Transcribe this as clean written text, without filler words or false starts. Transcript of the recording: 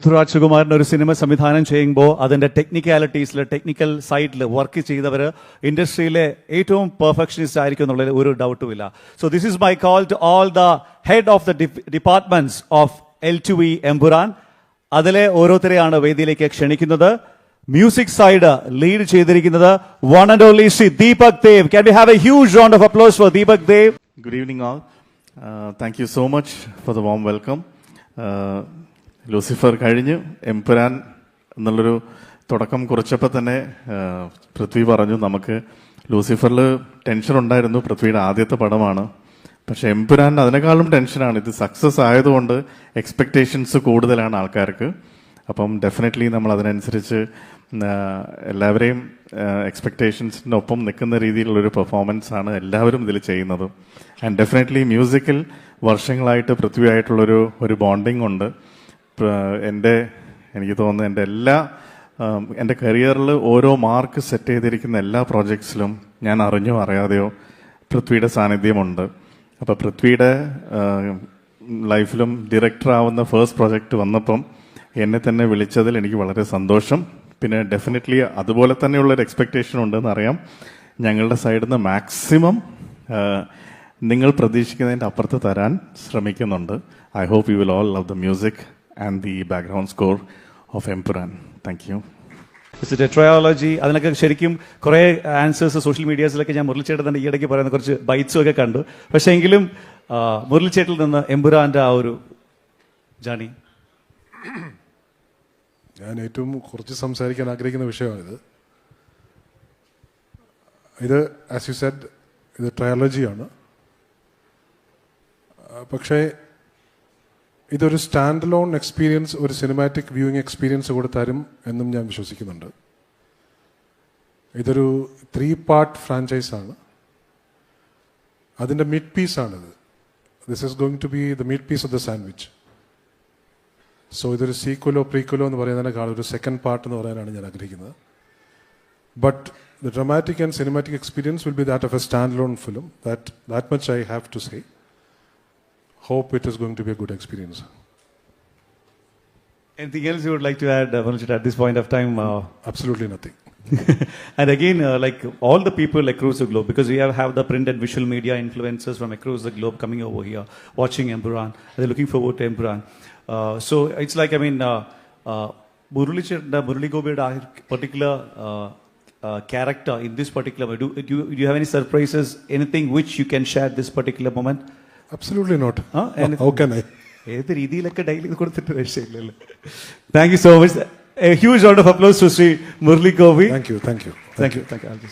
പൃഥ്വിരാജ് സുകുമാരൻ ഒരു സിനിമ സംവിധാനം ചെയ്യുമ്പോൾ അതിന്റെ ടെക്നിക്കാലിറ്റീസിൽ ടെക്നിക്കൽ സൈഡിൽ വർക്ക് ചെയ്തവർ ഇൻഡസ്ട്രിയിലെ ഏറ്റവും പെർഫെക്ഷനിസ്റ്റ് ആയിരിക്കും എന്നുള്ളതിൽ ഒരു ഡൗട്ടും ഇല്ല. So this is my call to all the head of the departments of L2E Empuraan. അതിലെ ഓരോരുത്തരെയാണ് വേദിയിലേക്ക് ക്ഷണിക്കുന്നത്. മ്യൂസിക് സൈഡ് ലീഡ് ചെയ്തിരിക്കുന്നത് one and only Shri Deepak Dev. Can we have a huge round of applause for Deepak Dev? Good evening all. Thank you so much for the warm welcome. Lucifer കഴിഞ്ഞ് എംപുരാൻ എന്നുള്ളൊരു തുടക്കം കുറിച്ചപ്പോൾ തന്നെ പൃഥ്വി പറഞ്ഞു നമുക്ക് ലൂസിഫറിൽ ടെൻഷൻ ഉണ്ടായിരുന്നു, പൃഥ്വിയുടെ ആദ്യത്തെ പടമാണ്. പക്ഷെ എംപുരാൻ അതിനേക്കാളും ടെൻഷനാണ്. ഇത് സക്സസ് ആയതുകൊണ്ട് എക്സ്പെക്റ്റേഷൻസ് കൂടുതലാണ് ആൾക്കാർക്ക്. അപ്പം ഡെഫിനറ്റ്ലി നമ്മൾ അതിനനുസരിച്ച് എല്ലാവരെയും എക്സ്പെക്റ്റേഷൻസിനൊപ്പം നിൽക്കുന്ന രീതിയിലുള്ളൊരു പെർഫോമൻസ് ആണ് എല്ലാവരും ഇതിൽ ചെയ്യുന്നത്. ആൻഡ് ഡെഫിനറ്റ്ലി മ്യൂസിക്കിൽ വർഷങ്ങളായിട്ട് പൃഥ്വിയായിട്ടുള്ളൊരു ബോണ്ടിങ് ഉണ്ട്. എനിക്ക് തോന്നുന്നു എൻ്റെ കരിയറിൽ ഓരോ മാർക്ക് സെറ്റ് ചെയ്തിരിക്കുന്ന എല്ലാ പ്രോജക്ട്സിലും ഞാൻ അറിഞ്ഞോ അറിയാതെയോ പൃഥ്വിയുടെ സാന്നിധ്യമുണ്ട്. അപ്പോൾ പൃഥ്വിയുടെ ലൈഫിലും ഡയറക്ടർ ആവുന്ന ഫസ്റ്റ് പ്രോജക്റ്റ് വന്നപ്പം എന്നെ തന്നെ വിളിച്ചതിൽ എനിക്ക് വളരെ സന്തോഷം. പിന്നെ ഡെഫിനറ്റ്ലി അതുപോലെ തന്നെയുള്ളൊരു എക്സ്പെക്റ്റേഷൻ ഉണ്ടെന്ന് അറിയാം. ഞങ്ങളുടെ സൈഡിൽ നിന്ന് മാക്സിമം നിങ്ങൾ പ്രതീക്ഷിക്കുന്നതിൻ്റെ അപ്പുറത്ത് തരാൻ ശ്രമിക്കുന്നുണ്ട്. I hope you will all love the music and the background score of Empuran. Thank you. It's a tetralogy. അതിനൊക്കെ ശരിക്കും കുറേ ആൻസേഴ്സ് സോഷ്യൽ മീഡിയാസിലൊക്കെ ഞാൻ മുരളിച്ചേട്ടൻ്റെ ഈയിടയ്ക്ക് പറയുന്ന കുറച്ച് ബൈറ്റ്സും ഒക്കെ കണ്ടു. പക്ഷേ എങ്കിലും മുരളിച്ചേട്ടിൽ നിന്ന് എംപുരാൻ്റെ ആ ഒരു ജേണി ഞാൻ ഏറ്റവും കുറച്ച് സംസാരിക്കാൻ ആഗ്രഹിക്കുന്ന വിഷയമാണിത്. ഇത് ആസ് യു സെഡ് ഇത് ട്രയോളജിയാണ്. പക്ഷേ ഇതൊരു സ്റ്റാൻഡ് അലോൺ എക്സ്പീരിയൻസ്, ഒരു സിനിമാറ്റിക് വ്യൂയിങ് എക്സ്പീരിയൻസ് കൂടെ തരും എന്നും ഞാൻ വിശ്വസിക്കുന്നുണ്ട്. ഇതൊരു 3 പാർട്ട് ഫ്രാഞ്ചൈസാണ്. അതിൻ്റെ മിഡ് പീസാണിത്. This is going to be the mid piece of the sandwich. So ഇതൊരു സീക്വലോ പ്രീക്വലോ എന്ന് പറയുന്നതിനേക്കാൾ ഒരു സെക്കൻഡ് പാർട്ട് എന്ന് പറയാനാണ് ഞാൻ ആഗ്രഹിക്കുന്നത്. But the dramatic and cinematic experience will be that of a stand alone film. That much I have to say. Hope it is going to be a good experience. Anything else you would like to add, Manoj, at this point of time? Absolutely nothing. And again, like all the people across the globe, because we have the print and visual media influencers from across the globe coming over here, watching Empuran. They're looking forward to Empuran. So it's like, I mean, Murali Gobi's particular character in this particular movie. Do you have any surprises? Anything which you can share this particular moment? Absolutely not. How can I? ഏത് രീതിയിലൊക്കെ daily കൊടുത്തിട്ട് രക്ഷയില്ലല്ലോ. Thank you so much. A huge round of applause to Shri Murali Gopi. Thank you. Thank you.